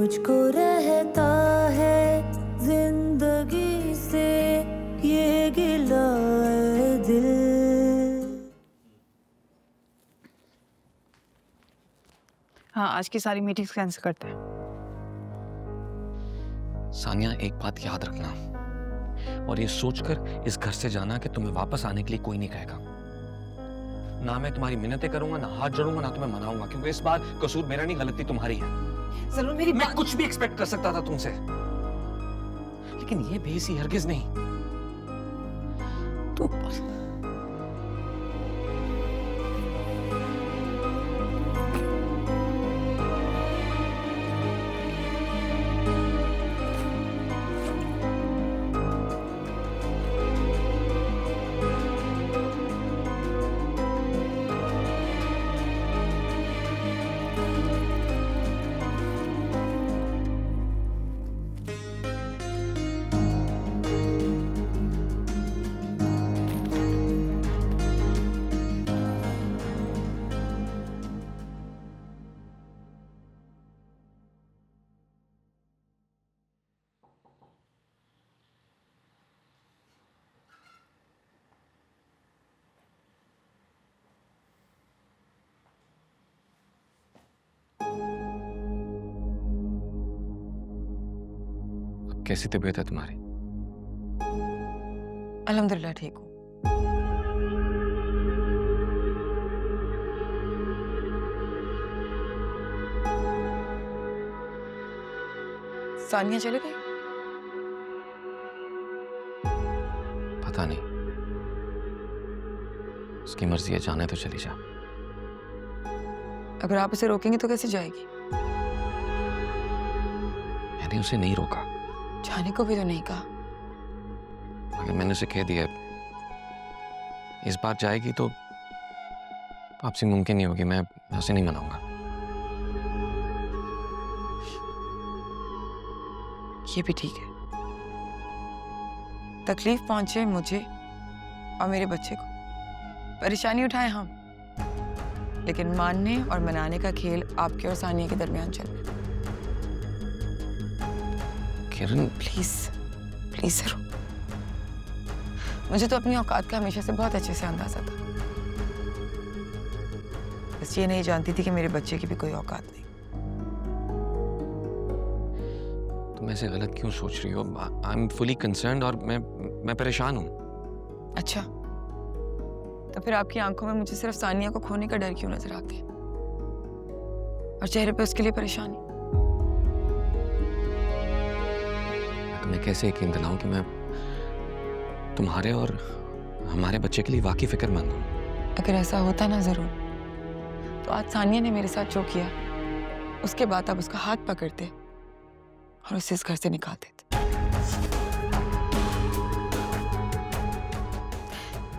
मुझको रहता है जिंदगी से ये गिला है दिल। हाँ, आज की सारी मीटिंग्स कैंसिल करते हैं। सानिया, एक बात याद रखना और ये सोचकर इस घर से जाना कि तुम्हें वापस आने के लिए कोई नहीं कहेगा। ना मैं तुम्हारी मिन्नतें करूंगा, ना हाथ जोड़ूंगा, ना तुम्हें मनाऊंगा, क्योंकि इस बार कसूर मेरा नहीं, गलती तुम्हारी है। जरूर मेरी मैं कुछ भी एक्सपेक्ट कर सकता था तुमसे, लेकिन ये बेइज्जती हरगिज नहीं। तुम कैसी तबीयत है तुम्हारी? अल्हम्दुलिल्लाह ठीक हूँ। सानिया चले गई? पता नहीं, उसकी मर्जी है, जाने तो चली जा। अगर आप उसे रोकेंगे तो कैसे जाएगी? मैंने उसे नहीं रोका। जाने को भी तो नहीं कहा। अगर मैंने उसे कह दिया इस बार जाएगी तो आपसे मुमकिन नहीं होगी, मैं उसे नहीं मनाऊंगा। ये भी ठीक है। तकलीफ पहुंचे मुझे और मेरे बच्चे को, परेशानी उठाए हम, लेकिन मानने और मनाने का खेल आपके और सानिया के दरमियान चल रहा है। किरण, प्लीज प्लीज जरूर। मुझे तो अपनी औकात का हमेशा से बहुत अच्छे से अंदाजा था, बस ये नहीं जानती थी कि मेरे बच्चे की भी कोई औकात नहीं। तुम ऐसे गलत क्यों सोच रही हो? आई एम फुली कंसर्न्ड और मैं परेशान हूँ। अच्छा, तो फिर आपकी आंखों में मुझे सिर्फ सानिया को खोने का डर क्यों नजर आते हैं और चेहरे पे उसके लिए परेशानी? मैं कैसे यकीन दिलाऊं कि मैं तुम्हारे और हमारे बच्चे के लिए वाकई फिक्रमंद हूं। अगर ऐसा होता ना जरूर, तो आज सानिया ने मेरे साथ जो किया, उसके बाद आप उसका हाथ पकड़ते और उसे इस घर से निकाल देते।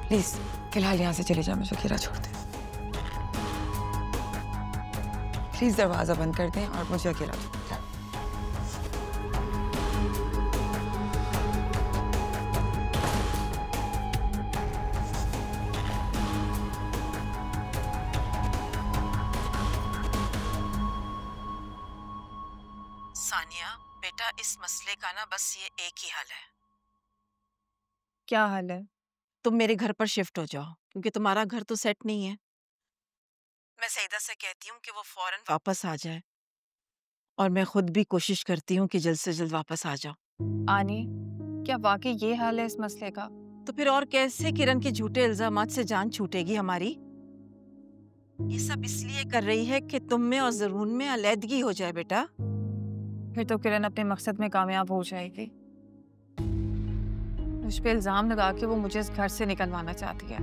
प्लीज फिलहाल यहाँ से चले जाओ, मुझे अकेला छोड़ दें। प्लीज दरवाजा बंद कर दें और मुझे अकेला छोड़ दें। सानिया बेटा, इस मसले का ना बस ये एक ही हल है। क्या हाल है? तुम मेरे घर पर शिफ्ट हो जाओ, क्योंकि तुम्हारा घर तो सेट नहीं है। मैं सईदा से कहती हूँ कि वो फौरन वापस आ जाए, और मैं खुद भी कोशिश करती हूँ कि जल्द से जल्द वापस आ जाओ। आनी, क्या वाकई ये हाल है इस मसले का? तो फिर और कैसे किरण के झूठे इल्जामात से जान छूटेगी हमारी? ये सब इसलिए कर रही है कि तुम में और ज़रून में अलैदगी हो जाए बेटा। फिर तो किरण अपने मकसद में कामयाब हो जाएगी। मुझ पे इल्जाम लगा के वो मुझे इस घर से निकलवाना चाहती है,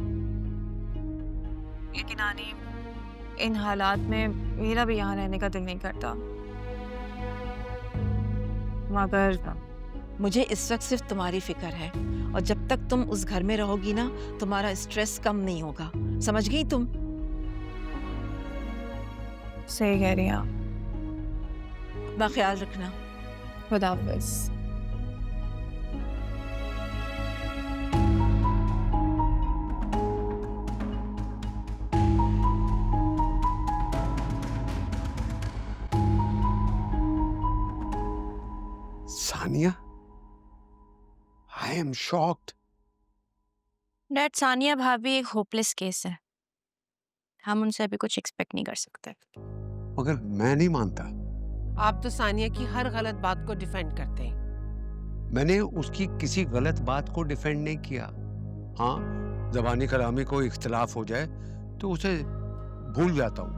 लेकिन आनी, इन हालात में मेरा भी यहाँ रहने का दिल नहीं करता। मगर मुझे इस वक्त सिर्फ तुम्हारी फिक्र है, और जब तक तुम उस घर में रहोगी ना, तुम्हारा स्ट्रेस कम नहीं होगा। समझ गई तुम? सही कह रही हैं आप। अपना ख्याल रखना। खुदा हाफिज़। Sania, I am shocked. Dad, Sania भाभी एक होपलेस केस है। हम उनसे अभी कुछ एक्सपेक्ट नहीं कर सकते। मगर मैं नहीं मानता। आप तो सानिया की हर गलत बात को डिफेंड करते हैं। मैंने उसकी किसी गलत बात को डिफेंड नहीं किया। हाँ, ज़बानी कलामी कोई इख्तिलाफ हो जाए तो उसे भूल जाता हूँ,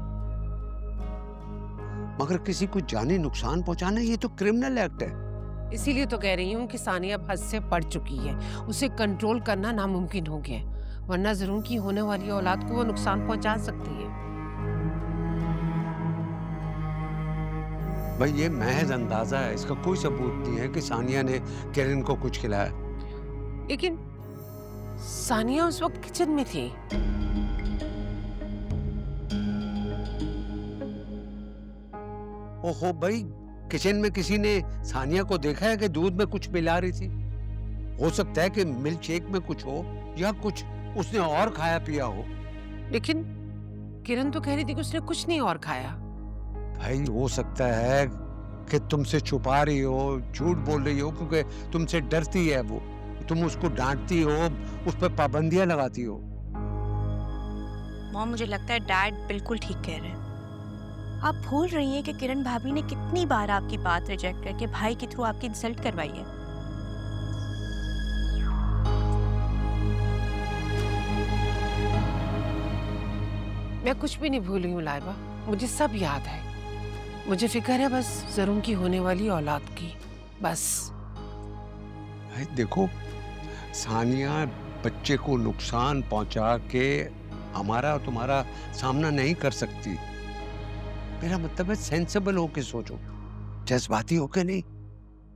मगर किसी को जानी नुकसान पहुंचाना ये तो क्रिमिनल एक्ट है। इसीलिए तो कह रही हूँ कि सानिया हद से बढ़ चुकी है। उसे कंट्रोल करना नामुमकिन हो गया है, वरना जरूर की होने वाली औलाद को वो नुकसान पहुंचा सकती है। भाई ये महज अंदाजा है, इसका कोई सबूत नहीं है कि सानिया ने किरण को कुछ खिलाया। लेकिन सानिया उस वक्त किचन में थी। ओहो भाई, किचन में किसी ने सानिया को देखा है कि दूध में कुछ मिला रही थी? हो सकता है कि मिल्क शेक में कुछ हो या कुछ उसने और खाया पिया हो। लेकिन किरण तो कह रही थी कि उसने कुछ नहीं और खाया। भाई हो सकता है कि तुमसे छुपा रही हो, झूठ बोल रही हो, क्योंकि तुमसे डरती है वो। तुम उसको डांटती हो, उस पर पाबंदियां लगाती हो। मॉम, मुझे लगता है डैड बिल्कुल ठीक कह रहे हैं। आप भूल रही हैं कि किरण भाभी ने कितनी बार आपकी बात रिजेक्ट करके भाई के थ्रू आपकी इंसल्ट करवाई है। मैं कुछ भी नहीं भूली हूँ लाइबा, मुझे सब याद है। मुझे फिक्र है बस जरूर की होने वाली औलाद की, बस। भाई देखो, सानिया बच्चे को नुकसान पहुंचा के हमारा और तुम्हारा सामना नहीं कर सकती। मेरा मतलब है सेंसिबल होके सोचो, जज्बाती होके नहीं।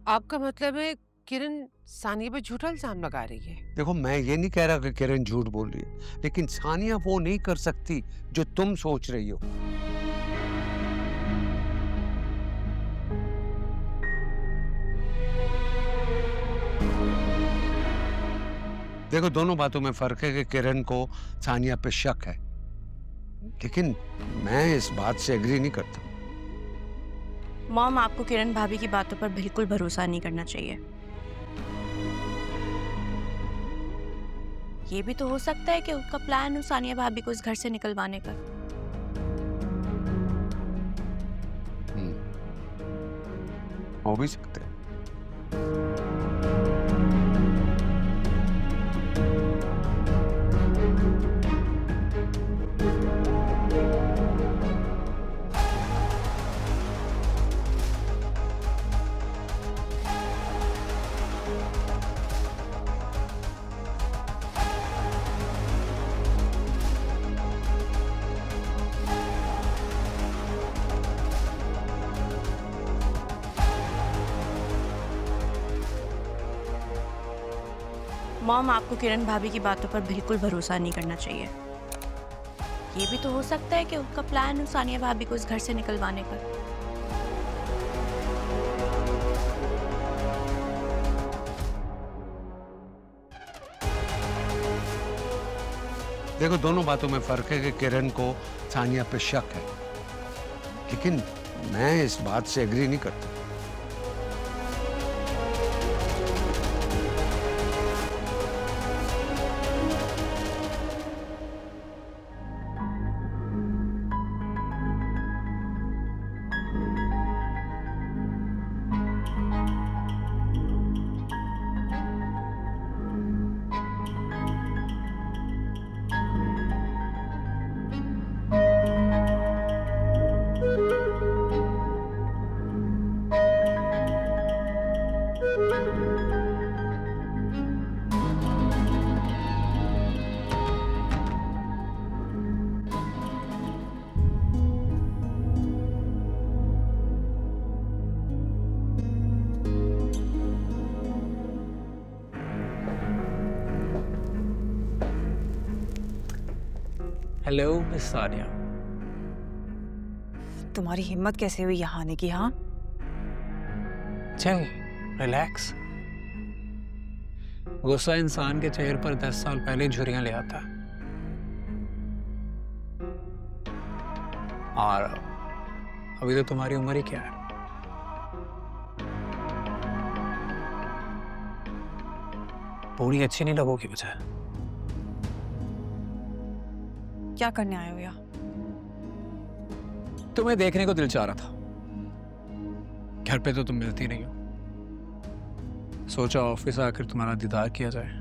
आपका मतलब है किरण सानिया पे झूठा इल्जाम लगा रही है? देखो, मैं ये नहीं कह रहा कि किरण झूठ बोल रही है, लेकिन सानिया वो नहीं कर सकती जो तुम सोच रही हो। देखो, दोनों बातों में फर्क है कि किरण को सानिया पे शक है, लेकिन मैं इस बात से एग्री नहीं करता। मॉम, आपको किरण भाभी की बातों पर बिल्कुल भरोसा नहीं करना चाहिए। ये भी तो हो सकता है कि उनका प्लान हो सानिया भाभी को इस घर से निकलवाने का। हो भी सकता है। मॉम, आपको किरण भाभी की बातों पर बिल्कुल भरोसा नहीं करना चाहिए। ये भी तो हो सकता है कि उनका प्लान हो सानिया भाभी को इस घर से निकलवाने का। देखो, दोनों बातों में फर्क है कि किरण को सानिया पे शक है, लेकिन मैं इस बात से एग्री नहीं करता। Hello miss Sania. तुम्हारी हिम्मत कैसे हुई यहाँ आने की? हाँ, चल रिलैक्स। गुस्सा इंसान के चेहरे पर 10 साल पहले झुर्रियां ले आता। और अभी तो तुम्हारी उम्र ही क्या है? पूरी अच्छी नहीं लगोगी मुझे। क्या करने आए हो यहाँ? तुम्हें देखने को दिल चाह रहा था। घर पे तो तुम मिलती नहीं हो, सोचा ऑफिस आकर तुम्हारा दीदार किया जाए।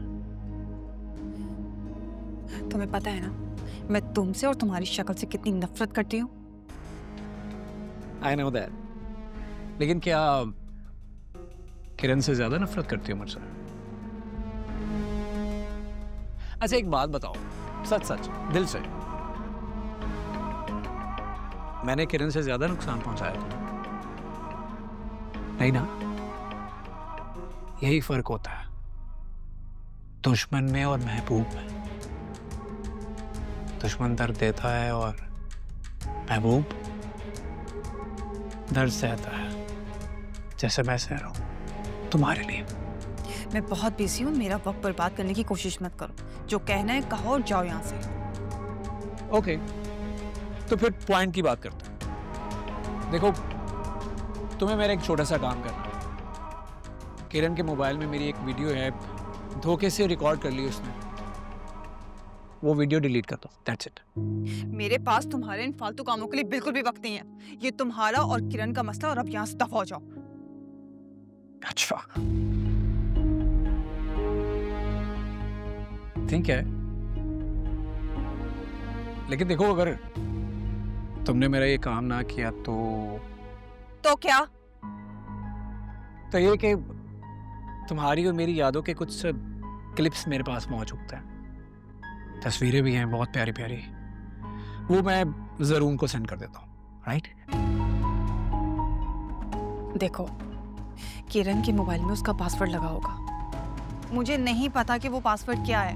तुम्हें पता है ना मैं तुमसे और तुम्हारी शक्ल से कितनी नफरत करती हूँ। आई नो दैट, लेकिन क्या किरण से ज्यादा नफरत करती हो मुझसे? अच्छा एक बात बताओ, सच सच दिल से, मैंने किरण से ज्यादा नुकसान पहुंचाया तुम्हें? नहीं ना? यही फर्क होता है दुश्मन में और महबूब में। दुश्मन दर्द देता है और महबूब दर्द सहता है, जैसे मैं सह रहा हूं तुम्हारे लिए। मैं बहुत बिजी हूँ, मेरा वक्त बर्बाद करने की कोशिश मत करो। जो कहना है कहो और जाओ यहाँ से। ओके, तो फिर पॉइंट की बात करते हैं। देखो, तुम्हें मेरा एक छोटा सा काम करना है। किरण के मोबाइल में मेरी एक वीडियो है, धोखे से रिकॉर्ड कर ली उसने, वो वीडियो डिलीट कर दो। That's it. मेरे पास तुम्हारे इन फालतू कामों के लिए बिल्कुल भी वक्त नहीं है। ये तुम्हारा और किरण का मसला, और अब यहाँ से दफा हो जाओ। अच्छा, ठीक है, लेकिन देखो अगर तुमने मेरा ये काम ना किया तो क्या? तो ये कि तुम्हारी और मेरी यादों के कुछ क्लिप्स मेरे पास मौजूद हैं, तस्वीरें भी हैं बहुत प्यारी प्यारी, वो मैं ज़रून को सेंड कर देता हूँ, राइट? देखो, किरण के मोबाइल में उसका पासवर्ड लगा होगा। मुझे नहीं पता कि वो पासवर्ड क्या है,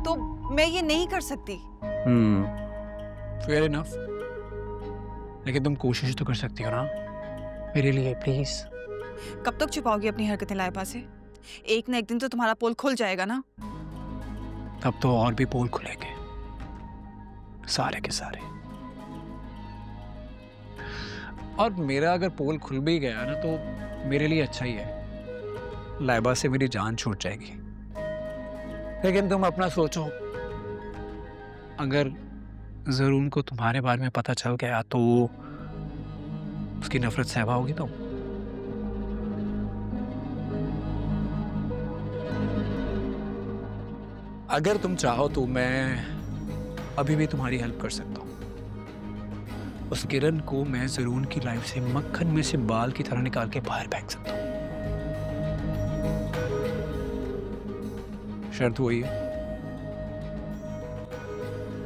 तो मैं ये नहीं कर सकती। फेयर इनफ, लेकिन तुम कोशिश तो कर सकती हो ना मेरे लिए, प्लीज। कब तक छुपाओगी अपनी हरकतें लाइबा से? एक ना एक दिन तो तुम्हारा पोल खुल जाएगा ना। तब तो और भी पोल खुलेंगे, सारे के सारे। और मेरा अगर पोल खुल भी गया ना तो मेरे लिए अच्छा ही है, लाइबा से मेरी जान छूट जाएगी। लेकिन तुम अपना सोचो, अगर ज़रून को तुम्हारे बारे में पता चल गया तो उसकी नफरत सहवा होगी तुम। अगर तुम चाहो तो मैं अभी भी तुम्हारी हेल्प कर सकता हूँ। उस किरण को मैं ज़रून की लाइफ से मक्खन में से बाल की तरह निकाल के बाहर फेंक सकता हूँ। शर्त वही है,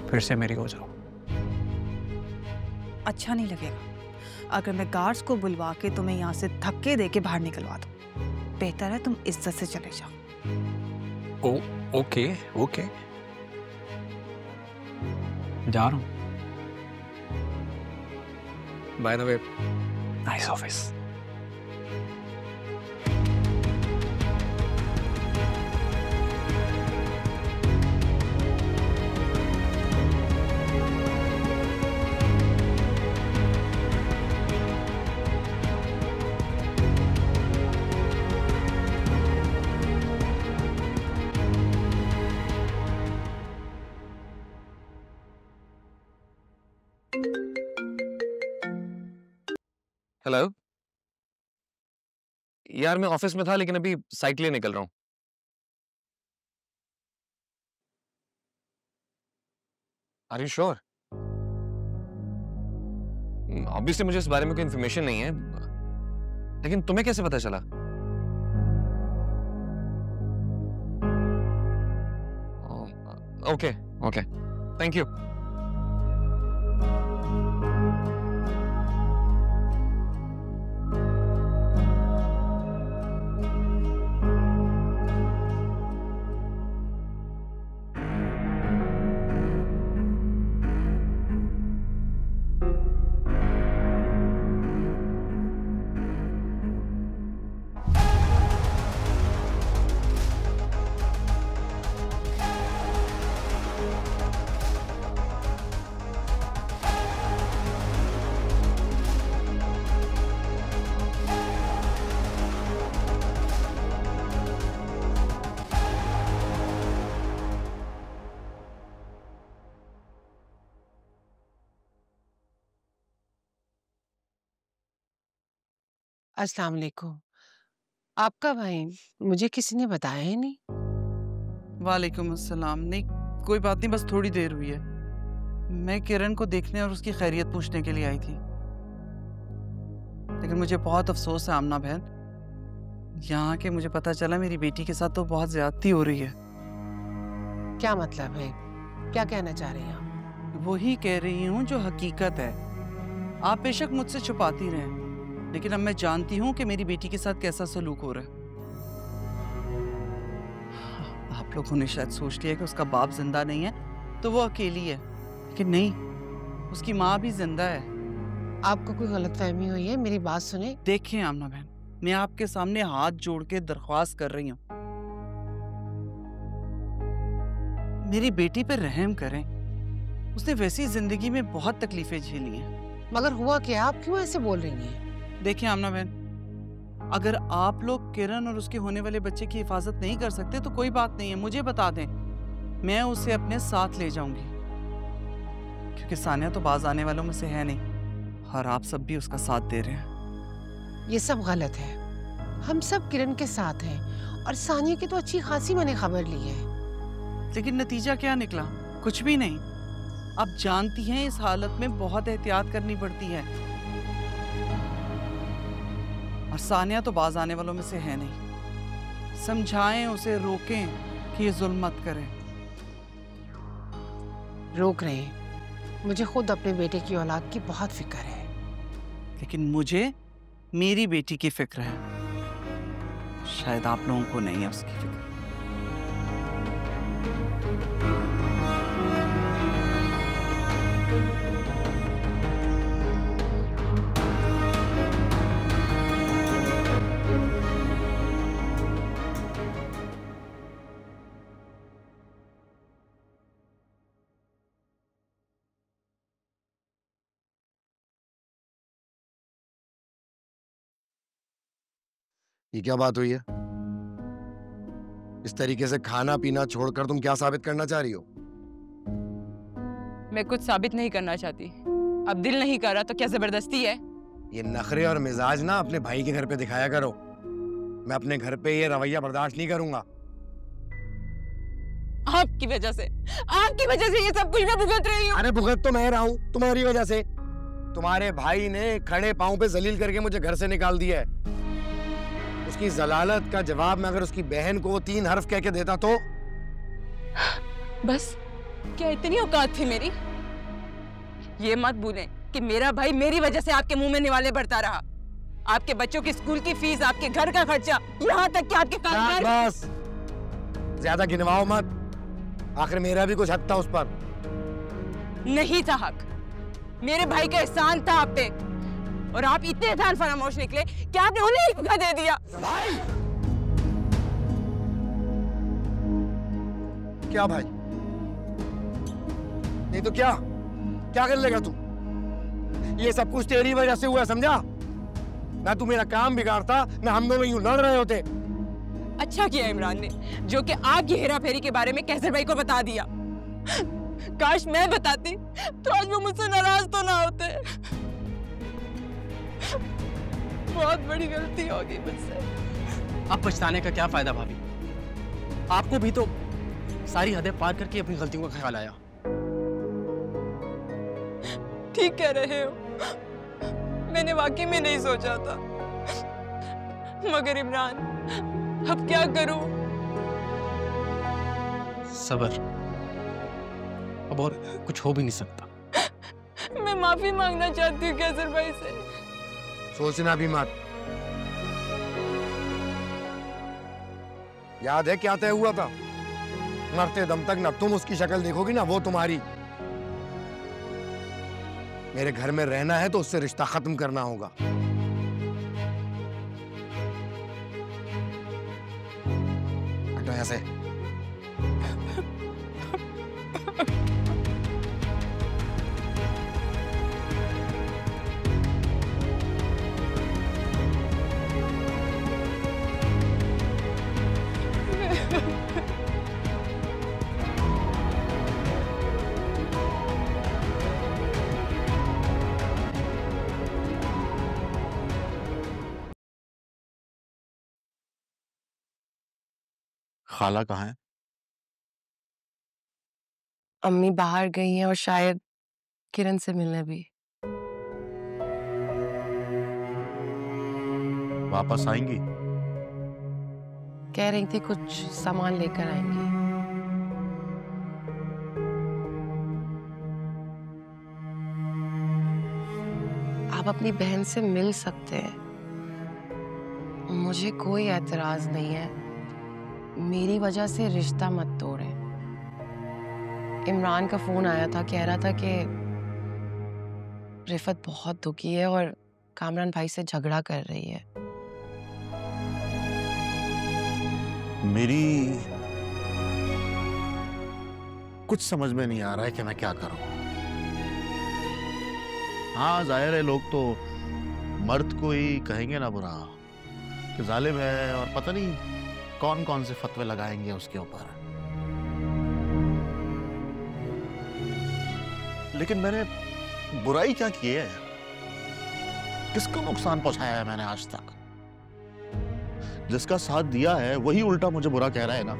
फिर से मेरी हो जाओ। अच्छा नहीं लगेगा अगर मैं गार्ड्स को बुलवा के तुम्हें यहाँ से धक्के दे के बाहर निकलवा दूं। बेहतर है तुम इज्जत से चले जाओ। ओके ओके, जा रहा हूँ। By the way, nice office. Hello यार, मैं ऑफिस में था लेकिन अभी साइट लिए निकल रहा हूँ। Are you sure? ऑब्वियसली मुझे इस बारे में कोई इन्फॉर्मेशन नहीं है, लेकिन तुम्हें कैसे पता चला? Okay okay, thank you. अस्सलाम वालेकुम। आपका भाई मुझे किसी ने बताया ही नहीं। वालेकुम अस्सलाम। नहीं, कोई बात नहीं, बस थोड़ी देर हुई है। मैं किरण को देखने और उसकी खैरियत पूछने के लिए आई थी, लेकिन मुझे बहुत अफसोस है आमना बहन, यहाँ के मुझे पता चला मेरी बेटी के साथ तो बहुत ज्यादती हो रही है। क्या मतलब है? क्या कहना चाह रही हैं आप? वही कह रही हूँ जो हकीकत है। आप बेशक मुझसे छुपाती रहें, लेकिन अब मैं जानती हूँ कि मेरी बेटी के साथ कैसा सलूक हो रहा है। आप लोगों ने शायद सोच लिया कि उसका बाप जिंदा नहीं है तो वो अकेली है, लेकिन नहीं, उसकी माँ भी जिंदा है। आपको कोई गलतफहमी हुई है? मेरी बात सुने। देखिए आमना बहन, मैं आपके सामने हाथ जोड़ के दरख्वास्त कर रही हूँ, मेरी बेटी पर रहम करें। उसने वैसी जिंदगी में बहुत तकलीफें झेली हैं। मगर हुआ क्या? आप क्यों ऐसे बोल रही हैं? देखिए आमना बहन, अगर आप लोग किरण और उसके होने वाले बच्चे की हिफाजत नहीं कर सकते तो कोई बात नहीं है, मुझे बता दें, मैं उसे अपने साथ ले जाऊंगी, क्योंकि सानिया तो बाज आने वालों में से है नहीं और आप सब भी उसका साथ दे रहे हैं। ये सब गलत है। हम सब किरण के साथ हैं और सानिया की तो अच्छी खासी मैंने खबर ली है। लेकिन नतीजा क्या निकला? कुछ भी नहीं। आप जानती हैं इस हालत में बहुत एहतियात करनी पड़ती है, और सानिया तो बाज आने वालों में से है नहीं। समझाएं उसे, रोकें कि ये जुल्म मत करे। रोक रहे हैं। मुझे खुद अपने बेटे की औलाद की बहुत फिक्र है। लेकिन मुझे मेरी बेटी की फिक्र है, शायद आप लोगों को नहीं है उसकी फिक्र। ये क्या बात हुई है? इस तरीके से खाना पीना छोड़कर तुम क्या साबित करना चाह रही हो? मैं कुछ साबित नहीं करना चाहती। अब दिल नहीं कर रहा तो क्या जबरदस्ती है? ये नखरे और मिजाज ना अपने भाई के घर पे दिखाया करो। मैं अपने घर पे ये रवैया बर्दाश्त नहीं करूंगा। आपकी वजह से ये सब कुछ मैं भुगत रही हूँ। अरे भुगत तो मैं रहा हूँ तुम्हारी वजह से। तुम्हारे भाई ने खड़े पांव पे जलील करके मुझे घर से निकाल दिया है। उसकी जलालत का जवाब मैं अगर उसकी बहन को 3 हर्फ कह के देता तो? बस क्या इतनी औकात थी मेरी? ये मत भूलें कि मेरा भाई मेरी वजह से आपके मुंह में निवाले भरता रहा। आपके बच्चों की स्कूल की फीस, आपके घर का खर्चा, यहाँ तक कि आपके कारोबार। बस ज्यादा गिनवाओ मत। आखिर मेरा भी कुछ हक था उस पर। नहीं था हक। मेरे भाई का एहसान था आप पे, और आप इतने एहसान फरामोश निकले कि आपने उन्हें एक धोखा दे दिया। भाई क्या भाई? नहीं तो क्या कर लेगा तू? ये सब कुछ तेरी वजह से हुआ, समझा? ना तू मेरा काम बिगाड़ता, ना हम दोनों यूं लड़ रहे होते। अच्छा किया इमरान ने, जो कि आग की हेरा फेरी के बारे में कैसर भाई को बता दिया। काश मैं बताती तो आज वो मुझसे नाराज तो ना होते। बहुत बड़ी गलती होगी मुझसे। अब पछताने का क्या फायदा भाभी? आपको भी तो सारी हदें पार करके अपनी गलतियों का ख्याल आया। ठीक कह रहे हो, मैंने वाकई में नहीं सोचा था। मगर इमरान, अब क्या करूं? सबर, अब और कुछ हो भी नहीं सकता। मैं माफी मांगना चाहती हूँ कैसर भाई से। सोचना भी मत। याद है क्या तय हुआ था? मरते दम तक ना तुम उसकी शक्ल देखोगी ना वो तुम्हारी। मेरे घर में रहना है तो उससे रिश्ता खत्म करना होगा। हटो यहाँ से। खाला कहाँ है? अम्मी बाहर गई हैं और शायद किरण से मिलने भी। वापस आएंगी? कह रही थी कुछ सामान लेकर आएंगी। आप अपनी बहन से मिल सकते हैं, मुझे कोई एतराज नहीं है। मेरी वजह से रिश्ता मत तोड़ें। इमरान का फोन आया था, कह रहा था कि रिफत बहुत दुखी है और कामरान भाई से झगड़ा कर रही है। मेरी कुछ समझ में नहीं आ रहा है कि मैं क्या करूं। हाँ, जाहिर है लोग तो मर्द को ही कहेंगे ना बुरा कि जालिम है, और पता नहीं कौन कौन से फतवे लगाएंगे उसके ऊपर। लेकिन मैंने बुराई क्या की है? किसको नुकसान पहुंचाया है मैंने आज तक? जिसका साथ दिया है वही उल्टा मुझे बुरा कह रहा है ना।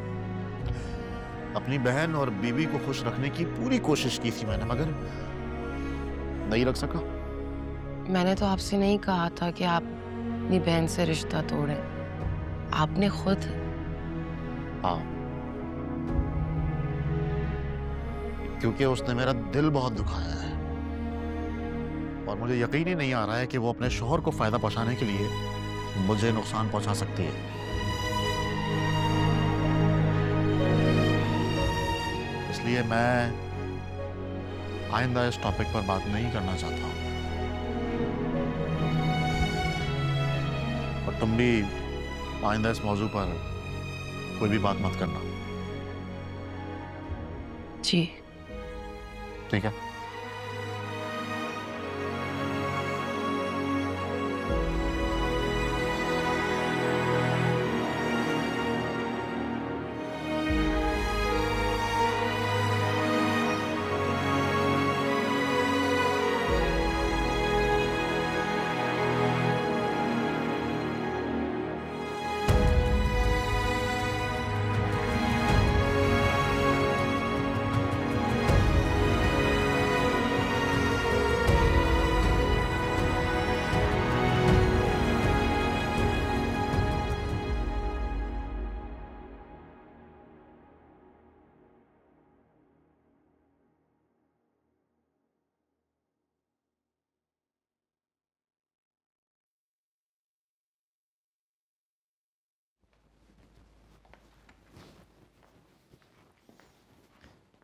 अपनी बहन और बीवी को खुश रखने की पूरी कोशिश की थी मैंने, मगर नहीं रख सका। मैंने तो आपसे नहीं कहा था कि आप अपनी बहन से रिश्ता तोड़ें, आपने खुद। हाँ, क्योंकि उसने मेरा दिल बहुत दुखाया है और मुझे यकीन ही नहीं आ रहा है कि वो अपने शौहर को फायदा पहुंचाने के लिए मुझे नुकसान पहुंचा सकती है। इसलिए मैं आइंदा इस टॉपिक पर बात नहीं करना चाहता हूं। और तुम भी आइंदा इस मौजू पर कोई भी बात मत करना। जी ठीक है।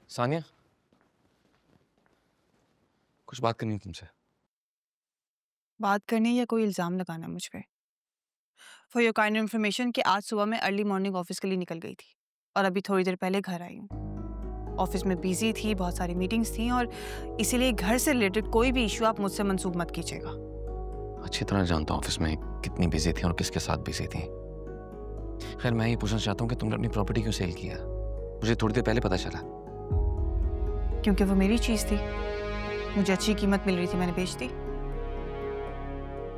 सानिया, कुछ बात करनी है तुमसे। बात करनी या कोई इल्ज़ाम लगाना मुझ पे? फॉर योर काइंड इन्फॉर्मेशन कि आज सुबह मैं अर्ली मॉर्निंग ऑफिस के लिए निकल गई थी और अभी थोड़ी देर पहले घर आई हूँ। ऑफिस में बिजी थी, बहुत सारी मीटिंग्स थी और इसीलिए घर से रिलेटेड कोई भी इशू आप मुझसे मंसूब मत कीजिएगा। अच्छी तरह जानता हूँ ऑफिस में कितनी बिजी थी और किसके साथ बिजी थी। खैर, मैं ये पूछना चाहता हूँ कि तुमने अपनी प्रॉपर्टी क्यों सेल किया? मुझे थोड़ी देर पहले पता चला। क्योंकि वो मेरी चीज थी, मुझे अच्छी कीमत मिल रही थी, मैंने बेच दी।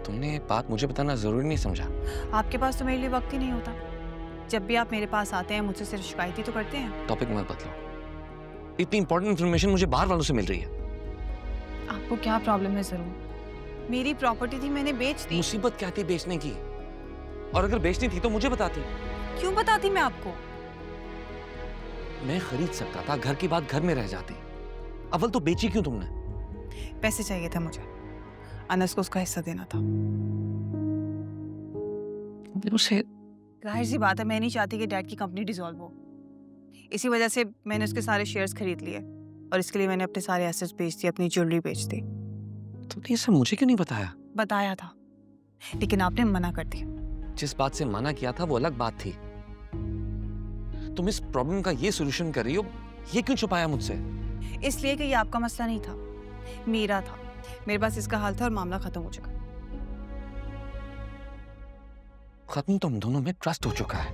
तुमने ये बात मुझे बताना जरूरी नहीं समझा? आपके पास तो मेरे लिए वक्त ही नहीं होता। जब भी आप मेरे पास आते हैं मुझसे सिर्फ शिकायत ही तो करते हैं। टॉपिक मत बदलो। इतनी इंपॉर्टेंट इन्फॉर्मेशन मुझे बाहर वालों से मिल रही है। आपको क्या प्रॉब्लम है? जरूर मेरी प्रॉपर्टी थी, मैंने बेच दी। मुसीबत क्या थी बेचने की? और अगर बेचनी थी तो मुझे बताती। क्यों बताती मैं आपको? मैं खरीद सकता था, घर की बात घर में रह जाती। अव्वल तो बेची क्यों तुमने? पैसे चाहिए था मुझे, अनस को उसका हिस्सा देना था। उसे जाहिर सी बात है, मैं नहीं चाहती कि डैड की कंपनी डिसॉल्व हो। इसी वजह से मैंने उसके सारे शेयर्स खरीद लिए और इसके लिए मैंने अपने सारे एसेट्स बेच दिए, अपनी ज्वेलरी बेच दी। तुमने ये सब मुझे क्यों नहीं बताया? बताया था, लेकिन आपने मना कर दिया। जिस बात से मना किया था वो अलग बात थी। तुम इस प्रॉब्लम का ये सॉल्यूशन कर रही हो, ये क्यों छुपाया मुझसे? इसलिए कि ये आपका मसला नहीं था, मेरा था। मेरे पास इसका हाल था और मामला खत्म हो चुका। खत्म तो हम दोनों में ट्रस्ट हो चुका है।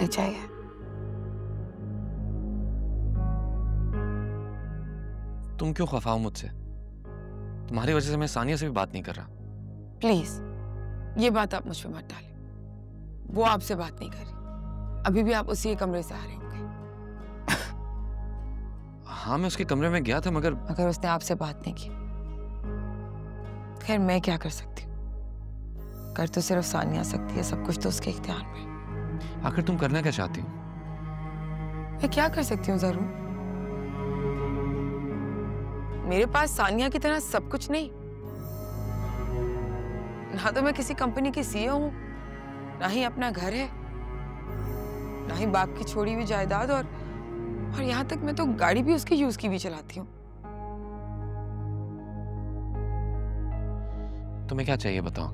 नहीं चाहिए। तुम क्यों खफा हो मुझसे? तुम्हारी वजह से मैं सानिया से भी बात नहीं कर रहा। प्लीज ये बात आप मुझ पे मत डालें। वो आपसे बात नहीं कर रही, अभी भी आप उसी कमरे से आ रहे होंगे। हाँ मैं उसके कमरे में गया था मगर उसने आपसे बात नहीं की, खैर मैं क्या कर सकती हूँ? कर तो सिर्फ सानिया सकती है, सब कुछ तो उसके इख्तियार में। आखिर तुम करना क्या चाहती हो? मैं क्या कर सकती हूँ जरूर? मेरे पास सानिया की तरह सब कुछ नहीं। ना तो मैं किसी कंपनी की सीईओ हूँ, ना ही अपना घर है, ना ही बाप की छोड़ी हुई जायदाद, और यहाँ तक मैं तो गाड़ी भी उसकी यूज की भी चलाती हूँ। तुम्हें क्या चाहिए बताओ?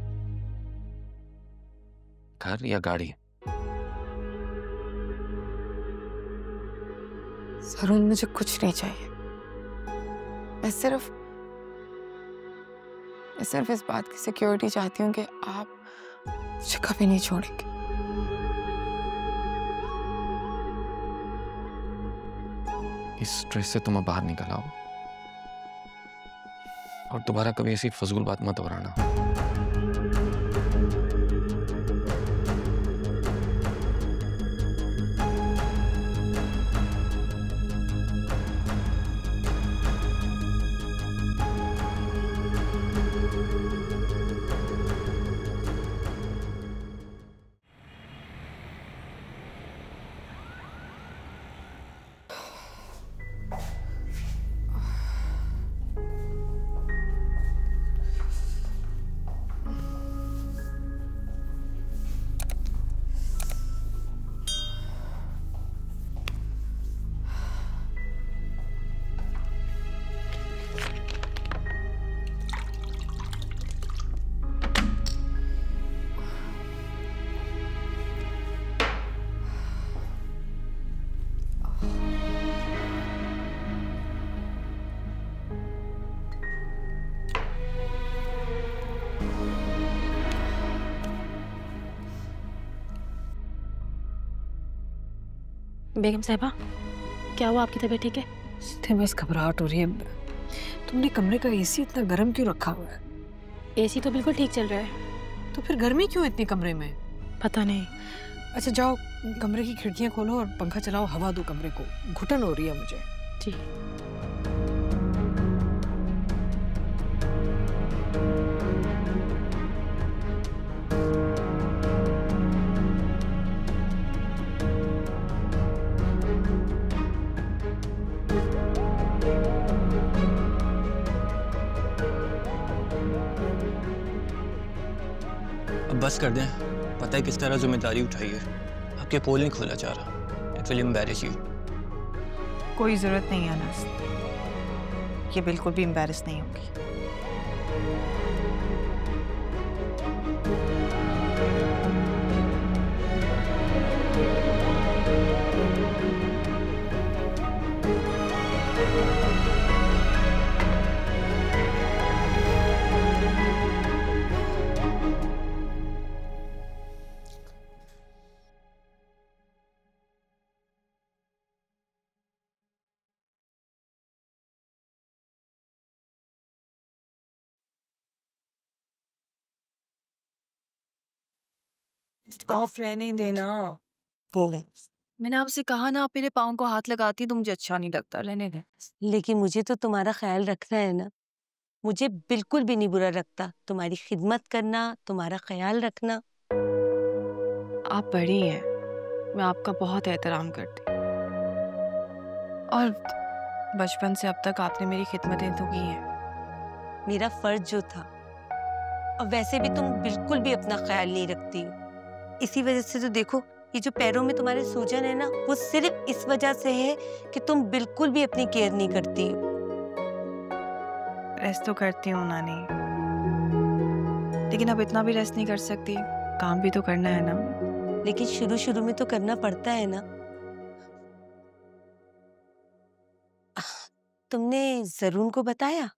घर या गाड़ी? सरून मुझे कुछ नहीं चाहिए। मैं सिर्फ इस बात की सिक्योरिटी चाहती हूँ कि आप मुझे कभी नहीं छोड़ेंगे। इस स्ट्रेस से तुम अब बाहर निकल आओ और दोबारा कभी ऐसी फजूल बात मत दोहराना। बेगम साहिबा, क्या हुआ? आपकी तबीयत ठीक है? सीधे में घबराहट हो रही है। तुमने कमरे का एसी इतना गर्म क्यों रखा हुआ है? एसी तो बिल्कुल ठीक चल रहा है। तो फिर गर्मी क्यों इतनी कमरे में? पता नहीं। अच्छा जाओ कमरे की खिड़कियां खोलो और पंखा चलाओ, हवा दो कमरे को, घुटन हो रही है मुझे। जी। बस कर दें, पता है किस तरह जिम्मेदारी उठाई है। आपके पोल नहीं खोला जा रहा। It will embarrass you. कोई जरूरत नहीं है अनस, ये बिल्कुल भी एम्बैरेस नहीं होगी। ऑफ रहने देना। मैंने आपसे कहा ना, आप मेरे पाँव को हाथ लगाती तो मुझे अच्छा नहीं लगता, रहने दे। लेकिन मुझे तो तुम्हारा ख्याल रखना है ना। मुझे बिल्कुल भी नहीं बुरा लगता तुम्हारी खिदमत करना, तुम्हारा ख्याल रखना। आप बड़ी हैं, मैं आपका बहुत एहतराम करती हूँ, और बचपन से अब तक आपने मेरी खिदमतें तो की हैं। मेरा फर्ज जो था, और वैसे भी तुम बिल्कुल भी अपना ख्याल नहीं रखती। इसी वजह से तो देखो, ये जो पैरों में तुम्हारे सूजन है ना, वो सिर्फ इस वजह से है कि तुम बिल्कुल भी अपनी केयर नहीं करती। रेस्ट तो करती हूँ नानी, लेकिन अब इतना भी रेस्ट नहीं कर सकती, काम भी तो करना है ना। लेकिन शुरू शुरू में तो करना पड़ता है ना। तुमने जरून को बताया?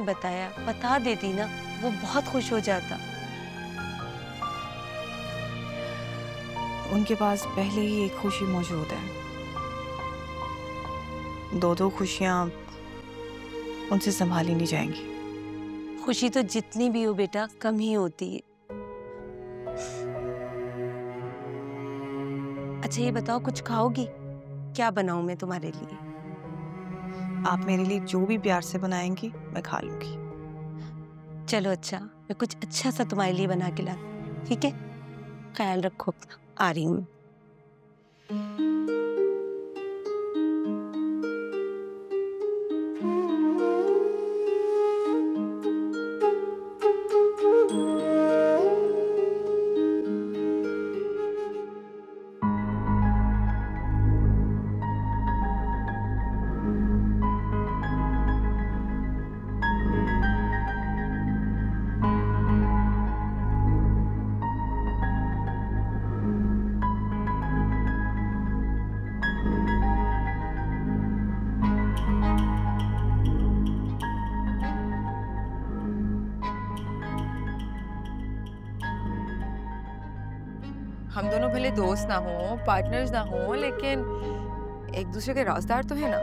बताया, बता देती ना, वो बहुत खुश हो जाता। उनके पास पहले ही एक खुशी मौजूद है, दो खुशियां उनसे संभाली नहीं जाएंगी। खुशी तो जितनी भी हो बेटा कम ही होती है। अच्छा ये बताओ, कुछ खाओगी? क्या बनाऊं मैं तुम्हारे लिए? आप मेरे लिए जो भी प्यार से बनाएंगी मैं खा लूंगी। चलो अच्छा, मैं कुछ अच्छा सा तुम्हारे लिए बना के लाती हूं, ठीक है? ख्याल रखो, आ रही हूँ। हम दोनों भले दोस्त ना हो, पार्टनर्स ना हो, लेकिन एक दूसरे के राजदार तो है ना।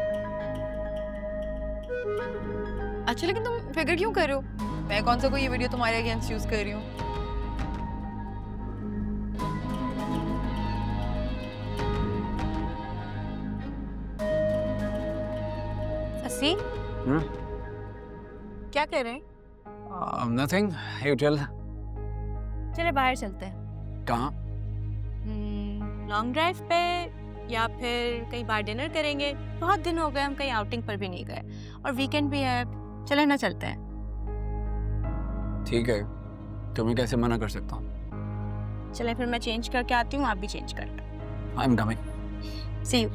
अच्छा लेकिन तुम फिक्र क्यों कर रहे हो? मैं कौन सा कोई ये वीडियो तुम्हारे अगेंस्ट यूज कर रही हूँ? अस्सी क्या कर रहे हैं? Nothing, you tell. चले बाहर चलते हैं। कहाँ? लॉन्ग ड्राइव पे या फिर कहीं बाहर डिनर करेंगे। बहुत दिन हो गए हम कहीं आउटिंग पर भी नहीं गए, और वीकेंड भी है, चले ना चलते हैं। ठीक है, तुम्हें कैसे मना कर सकता हूँ? चले फिर मैं चेंज करके आती हूँ, आप भी चेंज कर लो। I am coming. See you.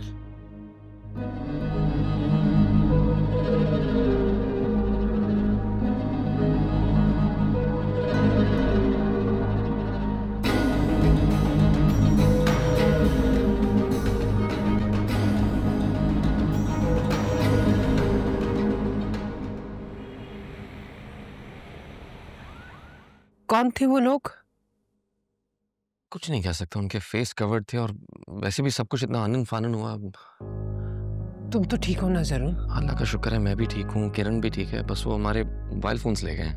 कौन थे वो लोग? कुछ नहीं कह सकता, उनके फेस कवर्ड थे और वैसे भी सब कुछ इतना आनन फानन हुआ। तुम तो ठीक हो ना जरूर? अल्लाह का शुक्र है, मैं भी ठीक हूँ, किरण भी ठीक है, बस वो हमारे मोबाइल फोन्स ले गए।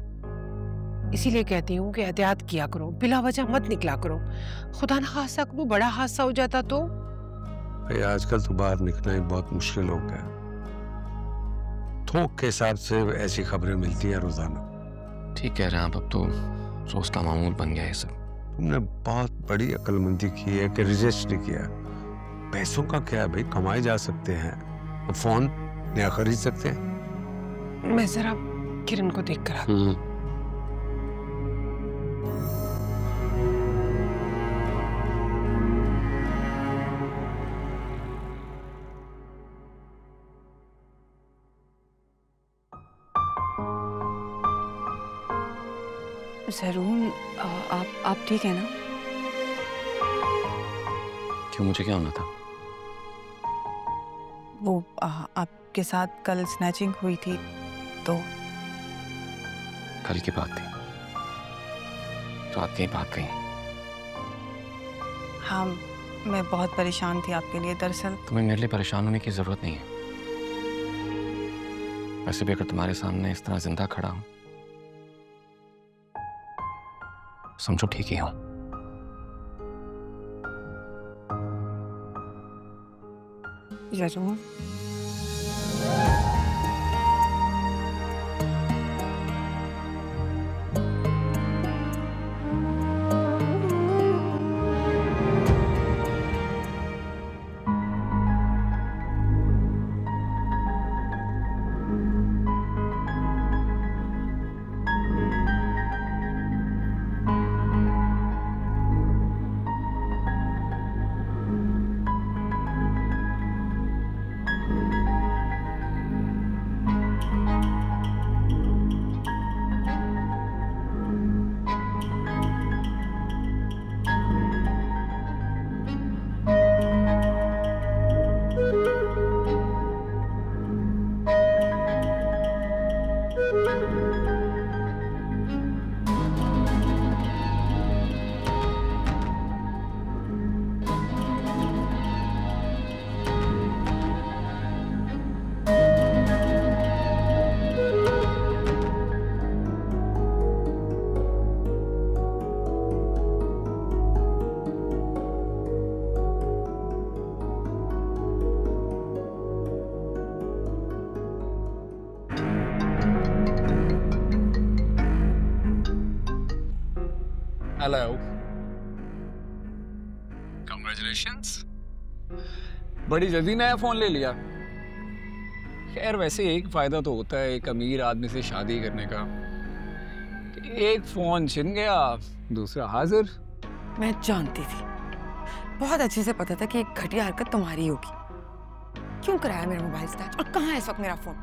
इसीलिए कहती हूँ कि एहतियात किया करो, बिला वजह मत निकला करो। खुदा न खास्ता कोई बड़ा हादसा हो जाता तो। भाई आजकल तो बाहर निकलना ही बहुत मुश्किल हो गया। थोक के हिसाब से ऐसी खबरें मिलती है रोजाना। ठीक कह रहे हैं आप, अब तो रोज का मामूल बन गया है सब। तुमने बहुत बड़ी अक्लमंदी की है कि रजिस्ट नहीं किया। पैसों का क्या है भाई, कमाए जा सकते हैं, फोन नया खरीद सकते हैं। मैं जरा किरण को देख कर आती हूँ। जरूर। आप ठीक है ना? क्यों, मुझे क्या होना था? वो आपके साथ कल स्नैचिंग हुई थी तो। कल की बात थी, रात की बात कही। हाँ, मैं बहुत परेशान थी आपके लिए। दरअसल तुम्हें मेरे लिए परेशान होने की जरूरत नहीं है। वैसे भी अगर तुम्हारे सामने इस तरह जिंदा खड़ा हूं, समझो ठीक ही हूं। जरूर। हेलो, कांग्रेचुलेशंस, बड़ी जल्दी नया फोन ले लिया। खैर वैसे एक फायदा तो होता है एक अमीर आदमी से शादी करने का, एक फोन छिन गया दूसरा हाजिर। मैं जानती थी, बहुत अच्छे से पता था कि एक घटिया हरकत तुम्हारी होगी। क्यों कराया मेरा मोबाइल स्नैच, और कहाँ है इस वक्त मेरा फोन?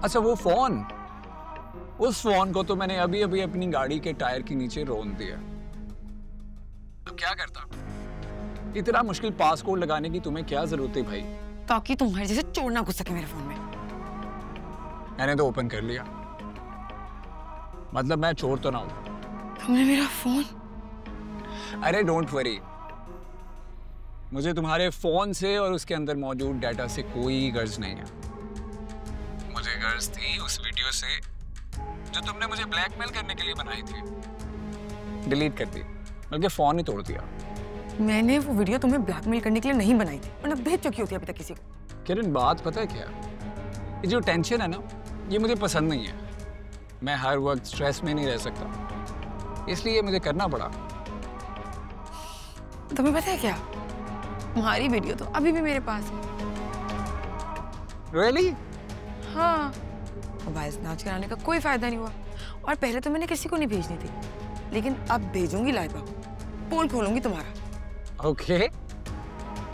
अच्छा वो फोन, उस फोन को तो मैंने अभी अभी अपनी गाड़ी के टायर के नीचे रोन दिया। तो क्या करता? इतना मुश्किल पासकोड लगाने की तुम्हें क्या जरूरत है भाई? ताकि तुम्हारे जैसे चोर ना घुस सके मेरे फोन में। मैंने तो ओपन कर लिया, मतलब मैं चोर तो ना हूं। तुमने मेरा फोन? अरे डोंट वरी, मुझे तुम्हारे फोन से और उसके अंदर मौजूद डाटा से कोई गर्ज नहीं है। मुझे गर्ज थी उस वीडियो से जो तुमने मुझे ब्लैकमेल करने के लिए बनाई थी। डिलीट कर दी, बल्कि फोन ही तोड़ दिया। मैंने वो वीडियो तुम्हें ब्लैकमेल करने के लिए नहीं बनाई थी, वरना भेज चुकी होती अभी तक किसी को। किरण बात पता है क्या, ये जो टेंशन है ना, ये मुझे पसंद नहीं है। मैं हर वक्त स्ट्रेस में नहीं रह सकता, इसलिए मुझे करना पड़ा। तुम्हें पता है क्या, तुम्हारी वीडियो तो अभी भी मेरे पास है। Really? हाँ, मोबाइल स्नैच कराने का कोई फायदा नहीं हुआ, और पहले तो मैंने किसी को नहीं भेजनी थी, लेकिन अब भेजूंगी लाइबा, पोल खोलूंगी तुम्हारा। ओके,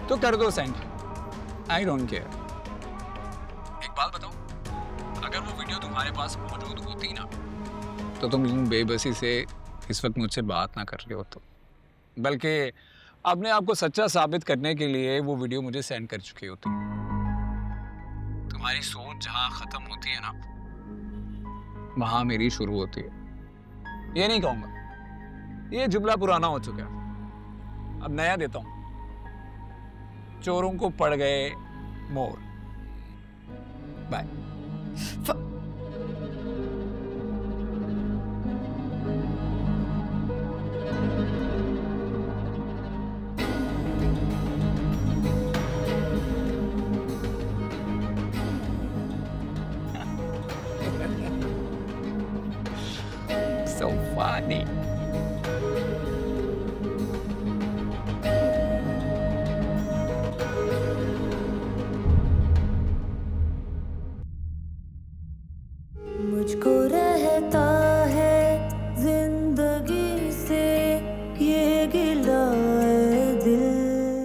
तो कर दो सेंड, आई डोंट केयर। एक बात बताओ, अगर वो वीडियो तुम्हारे पास मौजूद होती ना, तो तुम यूं बेबसी से इस वक्त मुझसे बात ना कर रहे हो, तो बल्कि अपने आप को सच्चा साबित करने के लिए वो वीडियो मुझे सेंड कर चुकी होती। तुम्हारी सोच जहां खत्म होती है ना, वहां मेरी शुरू होती है। ये नहीं कहूंगा, ये जुमला पुराना हो चुका है, अब नया देता हूं। चोरों को पड़ गए मोर। बाय। So funny. मुझको रहता